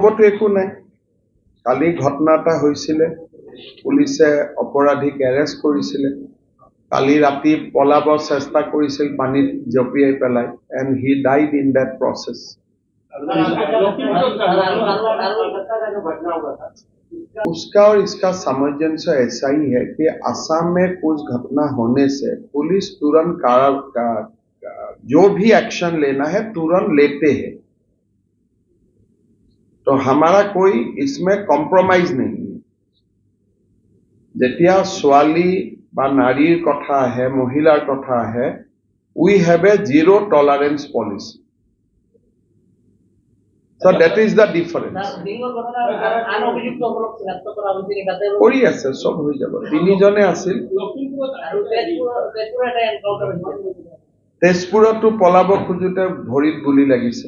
হ'বতো একো নাই কালি ঘটনা এটা হৈছিলে পুলিচে অপৰাধীক এৰেষ্ট কৰিছিলে কালি ৰাতি পলাব চেষ্টা কৰিছিল পানীত জপিয়াই পেলাই and he died in that process उसका और इसका सामंजस्य ऐसा ही है कि असम में कुछ घटना होने से पुलिस तुरंत जो भी एक्शन लेना है तुरंत लेते हैं तो हमारा कोई इसमें कॉम्प्रोमाइज नहीं है जेतिया स्वाली बा नारीर कथा है महिलार कथा है we have a zero tolerance policy So that is the difference. কৰি আছে সব হৈ যাব তিনিজনে আছিল তেজপুৰতো পলাব খুজুতে ভৰিত গুলি লাগিছে